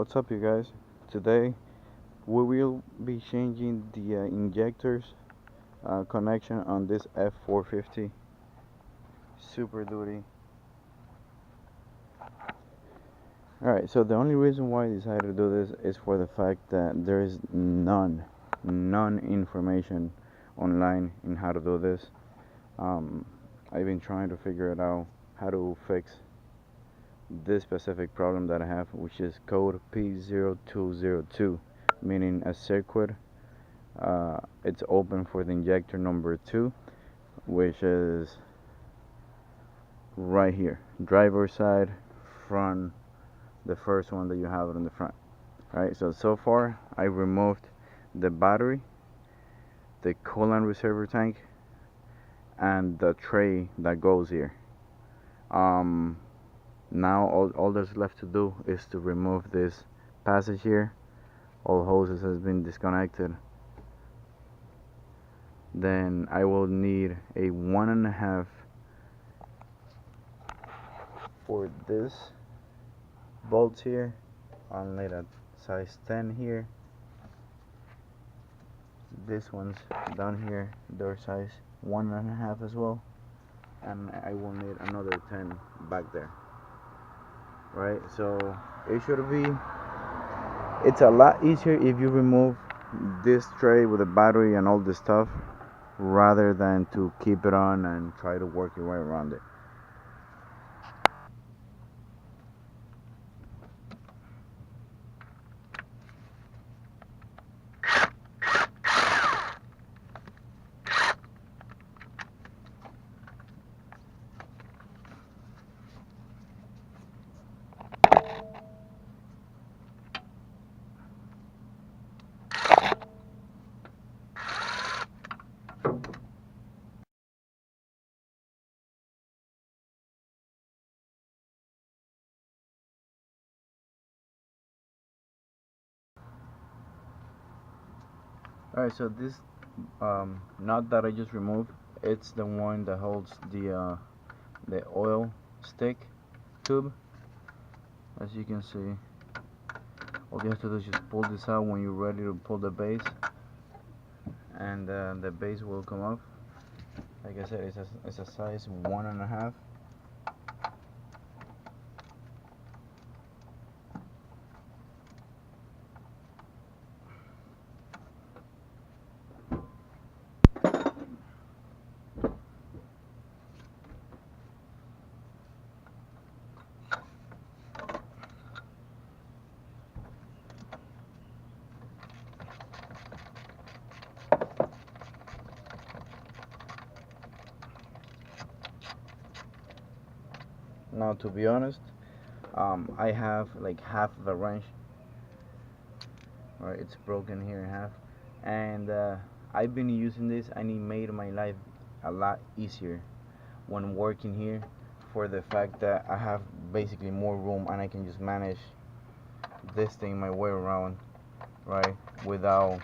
What's up, you guys? Today we will be changing the injectors connection on this F450 SuperDuty. Alright, so the only reason why I decided to do this is for the fact that there is none information online in how to do this. I've been trying to figure it out how to fix this specific problem that I have, which is code P0202, meaning a circuit. It's open for the injector number 2, which is right here, driver side, front, the first one that you have on the front. Right, so far I removed the battery, the coolant reservoir tank, and the tray that goes here. Now all there's left to do is to remove this passage here. All hoses has been disconnected. Then I will need a 1.5 for this bolts here. I'll need a size 10 here. This one's down here, their size 1.5 as well, and I will need another 10 back there. Right, so it's a lot easier if you remove this tray with a battery and all this stuff rather than to keep it on and try to work your way around it. Alright, so this nut that I just removed, it's the one that holds the oil stick tube. As you can see, all you have to do is just pull this out when you're ready to pull the base, and the base will come off. Like I said, it's a size 1.5. Now, to be honest, I have like half of the wrench. Right, it's broken here in half, and I've been using this, and it made my life a lot easier when working here, for the fact that I have basically more room and I can just manage this thing my way around, right, without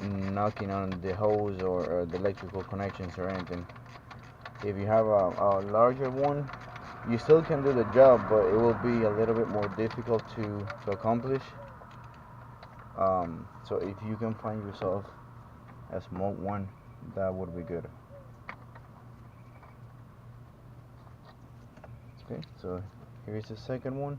knocking on the hose or the electrical connections or anything. If you have a larger one, you still can do the job, but it will be a little bit more difficult to accomplish. So if you can find yourself a small one, that would be good. Okay, so here's the second one.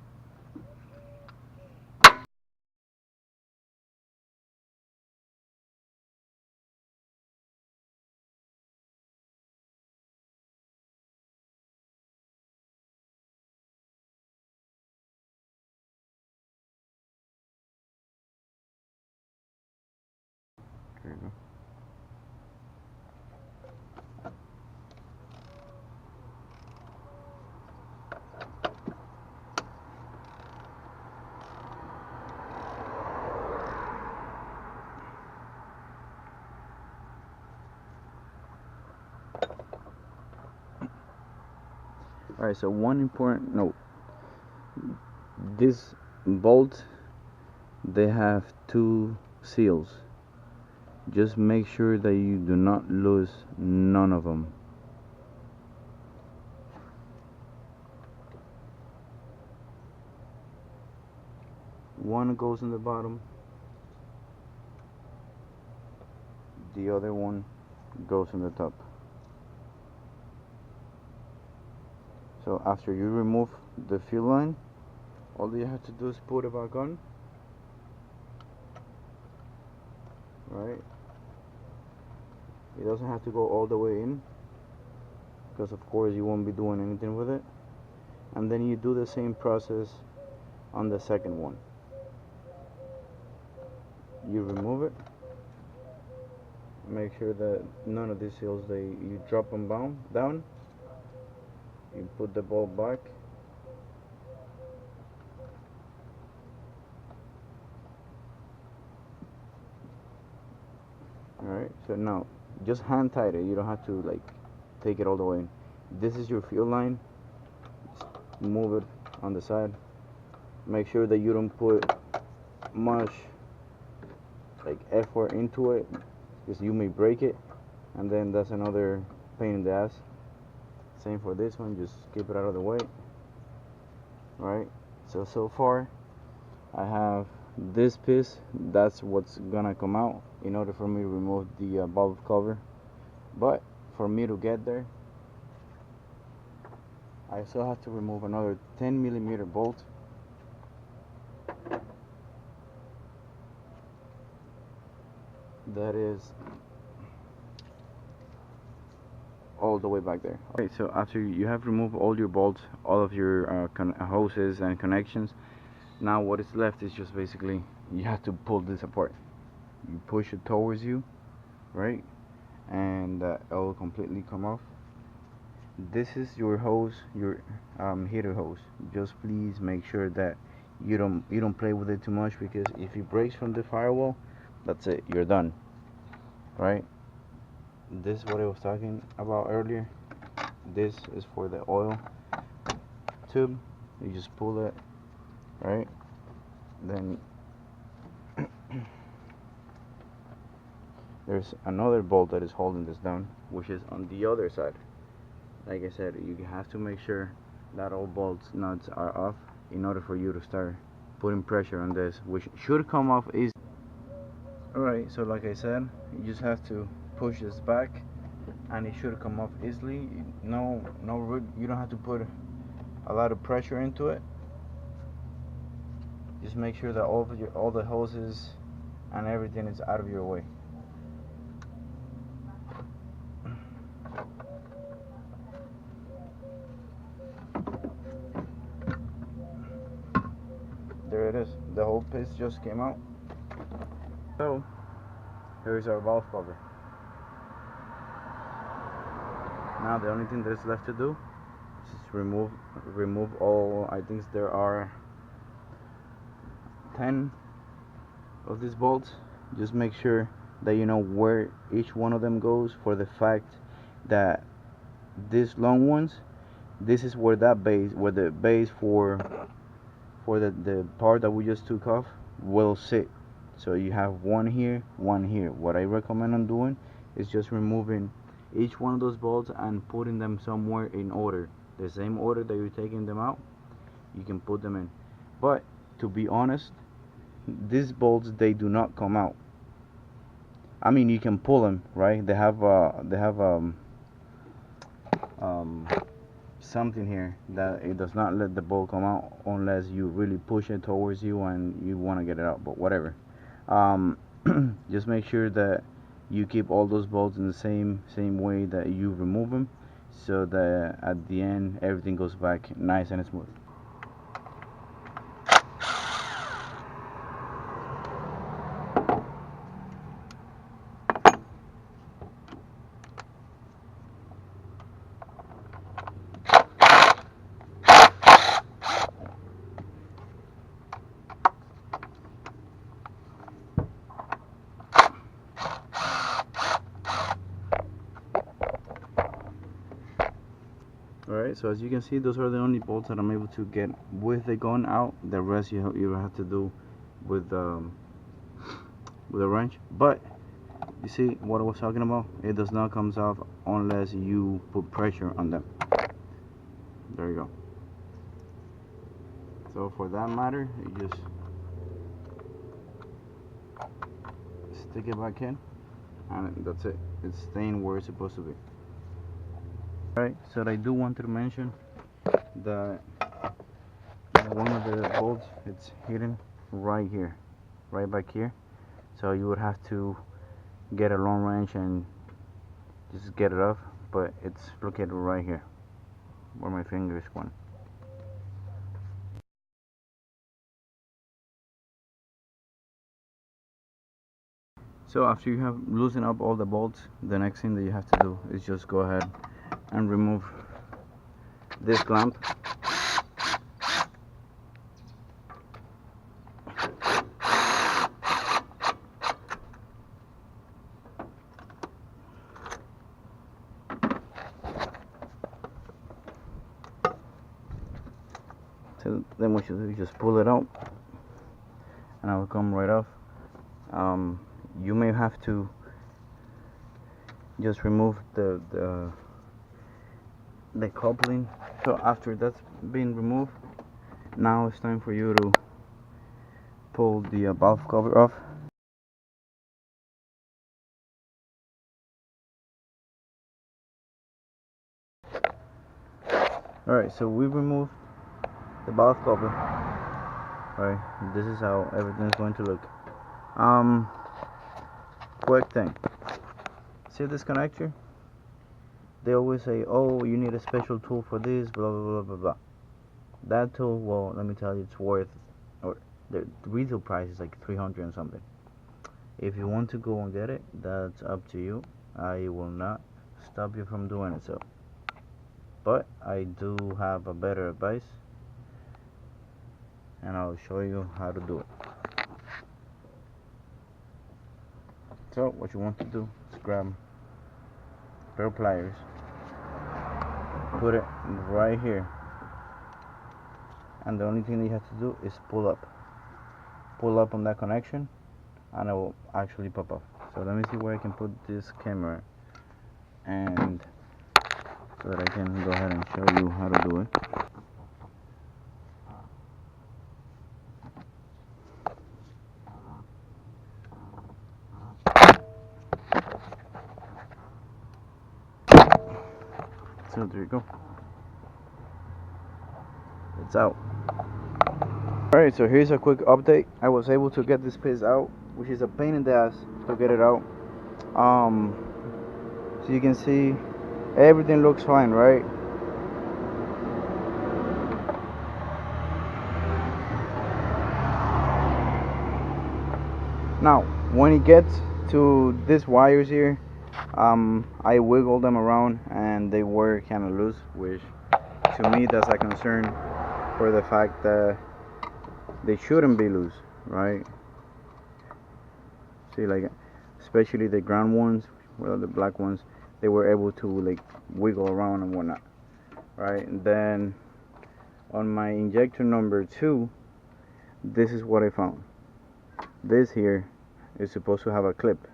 There you go. Alright, so one important note: this bolt, they have 2 seals. Just make sure that you do not lose none of them. one goes in the bottom, the other one goes in the top. So after you remove the fuel line, all you have to do is put it back on, right? It doesn't have to go all the way in, because of course you won't be doing anything with it. And then you do the same process on the second one. You remove it, make sure that none of these seals, you drop them down, you put the bulb back, alright. So now just hand tight it, you don't have to like take it all the way in. This is your fuel line, just move it on the side, make sure that you don't put much like effort into it, because you may break it, and then that's another pain in the ass. Same for this one, just keep it out of the way. Right, so far I have this piece, that's what's gonna come out in order for me to remove the bulb cover. But for me to get there, I still have to remove another 10mm bolt. That is all the way back there. Okay, so after you have removed all your bolts, all of your hoses and connections, now what is left is just basically you have to pull this apart. You push it towards you, right, and it will completely come off. This is your hose, your heater hose. Just please make sure that you don't play with it too much, because if it breaks from the firewall, that's it, you're done, right? This is what I was talking about earlier. This is for the oil tube. You just pull it, right? Then there's another bolt that is holding this down, which is on the other side. Like I said, you have to make sure that all bolts nuts are off in order for you to start putting pressure on this, which should come off easy. Alright, so like I said, you just have to push this back and it should come off easily. No, you don't have to put a lot of pressure into it. Just make sure that all the hoses and everything is out of your way. There it is, the whole piece just came out. So here's our valve cover. Now the only thing that is left to do is just remove all, I think there are 10 of these bolts. Just make sure that you know where each one of them goes, for the fact that these long ones, this is where the base for the part that we just took off will sit. So you have one here, one here. What I recommend on doing is just removing each one of those bolts and putting them somewhere in order, the same order that you're taking them out, you can put them in. But to be honest, these bolts, they do not come out. I mean, you can pull them, right? They have something here that it does not let the bolt come out unless you really push it towards you and you want to get it out. But whatever, just make sure that you keep all those bolts in the same way that you remove them, so that at the end everything goes back nice and smooth. Alright, so as you can see, those are the only bolts that I'm able to get with the gun out. The rest you have to do with a wrench. But you see what I was talking about? It does not come off unless you put pressure on them. There you go. So for that matter, you just stick it back in, and that's it. It's staying where it's supposed to be. Alright, so I do want to mention that one of the bolts, it's hidden right here, right back here. So you would have to get a long wrench and just get it off, but it's located right here where my finger is going. So after you have loosened up all the bolts, the next thing that you have to do is just go ahead and remove this clamp. So then what you do, you just pull it out and it will come right off. You may have to just remove the coupling. So after that's been removed, now it's time for you to pull the valve cover off. Alright, so we removed the valve cover. Alright, this is how everything's going to look. Quick thing, see this connector? They always say, oh, you need a special tool for this, blah blah blah blah blah. That tool, well, let me tell you, it's worth, or the retail price is like 300 and something. If you want to go and get it, that's up to you. I will not stop you from doing it. So, but I do have a better advice, and I'll show you how to do it. So what you want to do is grab a pair of pliers, put it right here, and the only thing that you have to do is pull up on that connection, and it will actually pop off. So let me see where I can put this camera, and so that I can go ahead and show you how to do it. So there you go, it's out. Alright, so here's a quick update. I was able to get this piece out, which is a pain in the ass to get it out. So you can see everything looks fine, right? Now when it gets to these wires here, I wiggled them around and they were kind of loose, which to me that's a concern for the fact that they shouldn't be loose, right? See, like especially the ground ones, well, the black ones, they were able to like wiggle around and whatnot, right? And then on my injector number 2, this is what I found. This here is supposed to have a clip.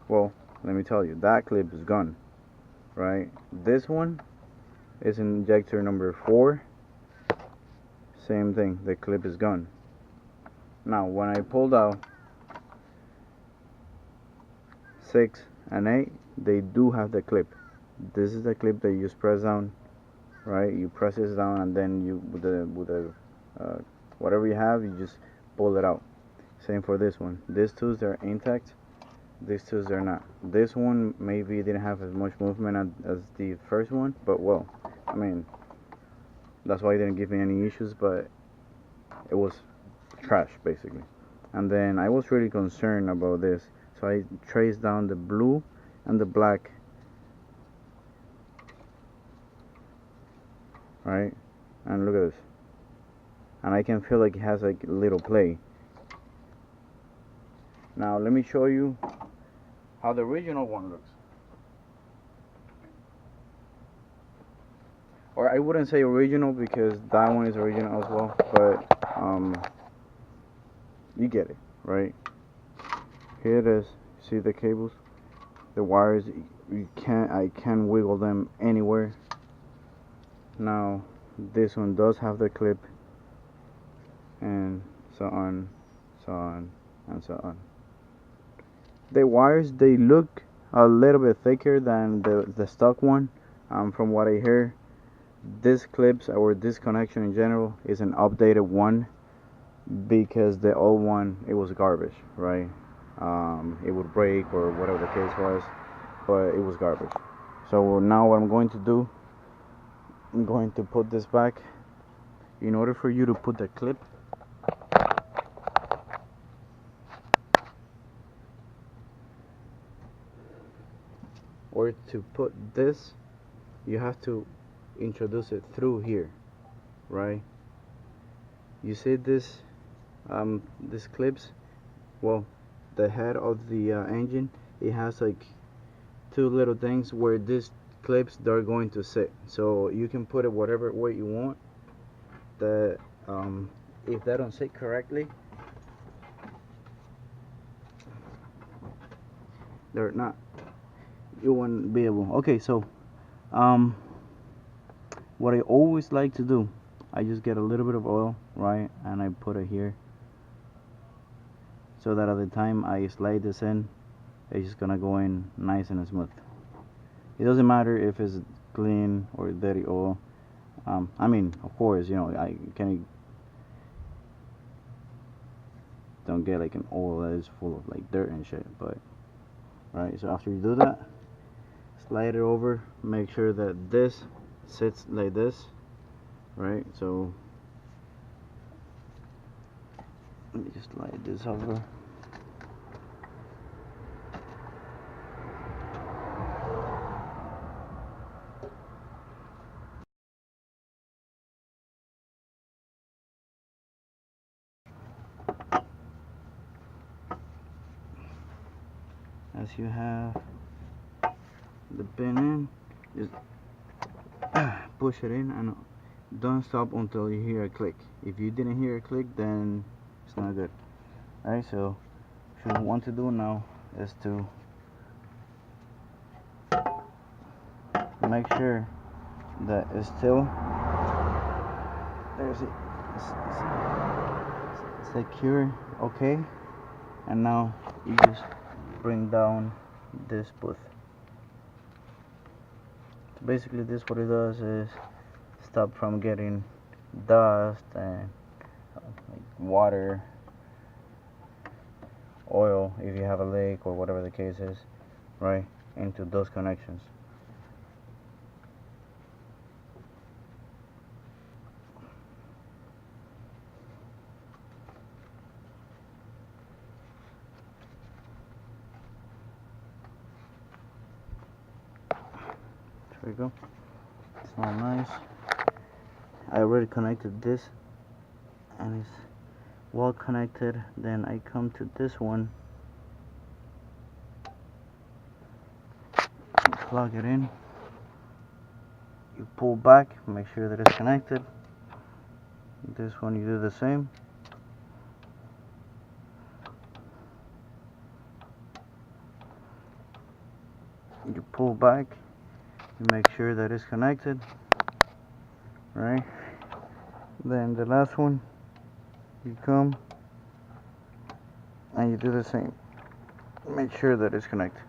Well, let me tell you, that clip is gone, right? This one is injector number 4. Same thing, the clip is gone. Now when I pulled out 6 and 8, they do have the clip. This is the clip that you just press down, right? You press this down, and then you with the whatever you have, you just pull it out. Same for this one. These two, they're intact. These two, they're not. This one maybe didn't have as much movement as the first one, but well, I mean, that's why it didn't give me any issues, but it was trash basically. And then I was really concerned about this, so I traced down the blue and the black, right? And look at this, and I can feel like it has like a little play. Now let me show you how the original one looks. Or I wouldn't say original because that one is original as well, but you get it, right? Here it is. See the cables, the wires, I can't wiggle them anywhere. Now this one does have the clip, and so on, so on, and so on. The wires, they look a little bit thicker than the stock one. From what I hear, this clips or this connection in general is an updated one, because the old one, it was garbage, right? It would break or whatever the case was, but it was garbage. So now what I'm going to do, I'm going to put this back. In order for you to put the clip, or to put this, you have to introduce it through here, right? You see this, this clips, well, the head of the engine, it has like two little things where these clips, they're going to sit, so you can put it whatever way you want. That if they don't sit correctly, they're not, you won't be able. Okay, so what I always like to do, I just get a little bit of oil, right, and I put it here, so that at the time I slide this in, it's just gonna go in nice and smooth. It doesn't matter if it's clean or dirty oil. I mean, of course, you know, I don't get like an oil that is full of like dirt and shit, but right, so after you do that, slide it over, make sure that this sits like this, right? So let me just slide this over. As you have the pin in, just push it in and don't stop until you hear a click. If you didn't hear a click, then it's not good. Alright, so what you want to do now is to make sure that it's still, there's it, it's secure, okay, and now you just bring down this booth. So basically this, what it does is stop from getting dust and like water, oil if you have a leak or whatever the case is, right, into those connections. There we go. It's all nice. I already connected this and it's well connected. Then I come to this one, plug it in, you pull back, make sure that it's connected. This one you do the same. You pull back, you make sure that it's connected, right? Then the last one, you come and you do the same, make sure that it's connected.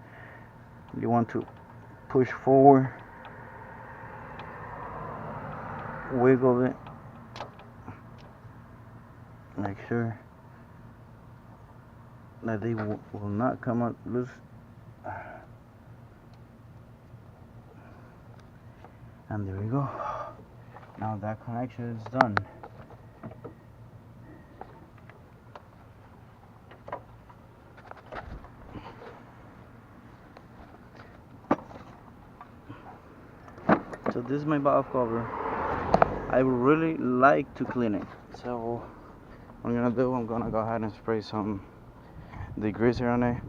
You want to push forward, wiggle it, make sure that they will not come out loose. And there we go. Now that connection is done. So this is my valve cover. I would really like to clean it. So what I'm gonna do, I'm gonna go ahead and spray some degreaser on it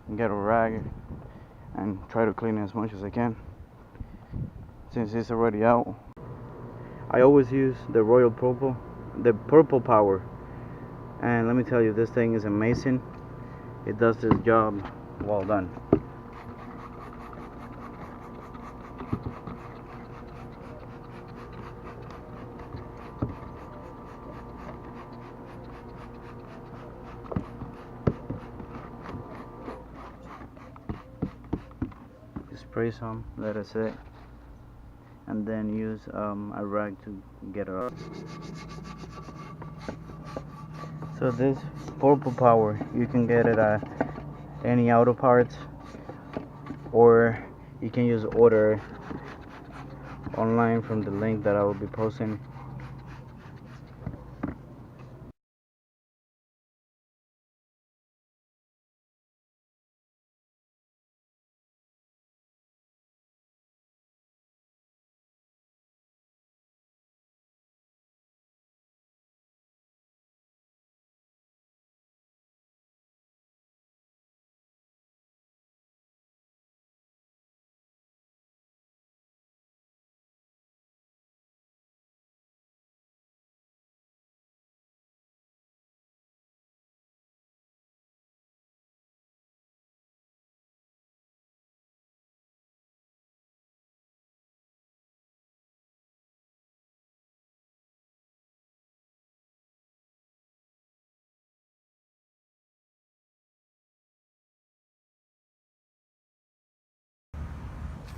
and get a rag and try to clean it as much as I can. Since it's already out, I always use the Royal Purple, the Purple Power, and let me tell you, this thing is amazing. It does this job well done. spray some, let it sit, and then use a rag to get it off. So this purple power, you can get it at any auto parts, or you can use order online from the link that I will be posting.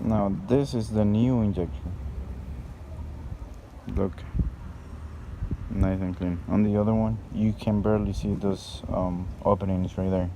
Now this is the new injection. Look, nice and clean. On the other one, you can barely see those openings right there.